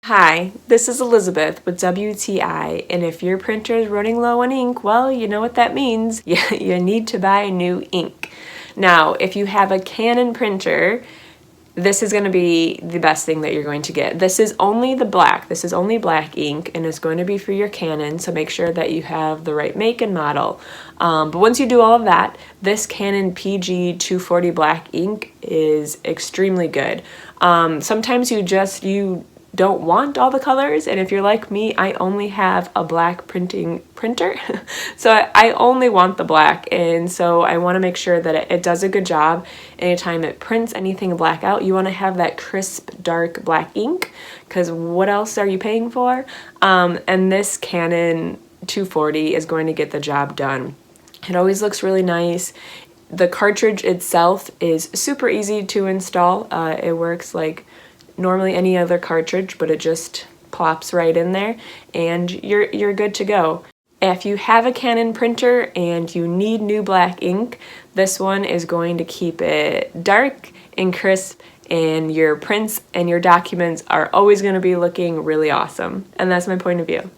Hi, this is Elizabeth with WTI, and if your printer is running low on ink, well, you know what that means. You need to buy new ink. Now, if you have a Canon printer, this is going to be the best thing that you're going to get. This is only black ink, and it's going to be for your Canon, so make sure that you have the right make and model. But once you do all of that, this Canon PG-240 black ink is extremely good. Sometimes you don't want all the colors, and if you're like me, I only have a black printer so I only want the black, and so I want to make sure that it does a good job. Anytime it prints anything black out, you want to have that crisp dark black ink, because what else are you paying for? And this Canon 240 is going to get the job done. It always looks really nice. The cartridge itself is super easy to install. It works like normally any other cartridge, but it just plops right in there and you're good to go. If you have a Canon printer and you need new black ink, this one is going to keep it dark and crisp, and your prints and your documents are always going to be looking really awesome. And that's my point of view.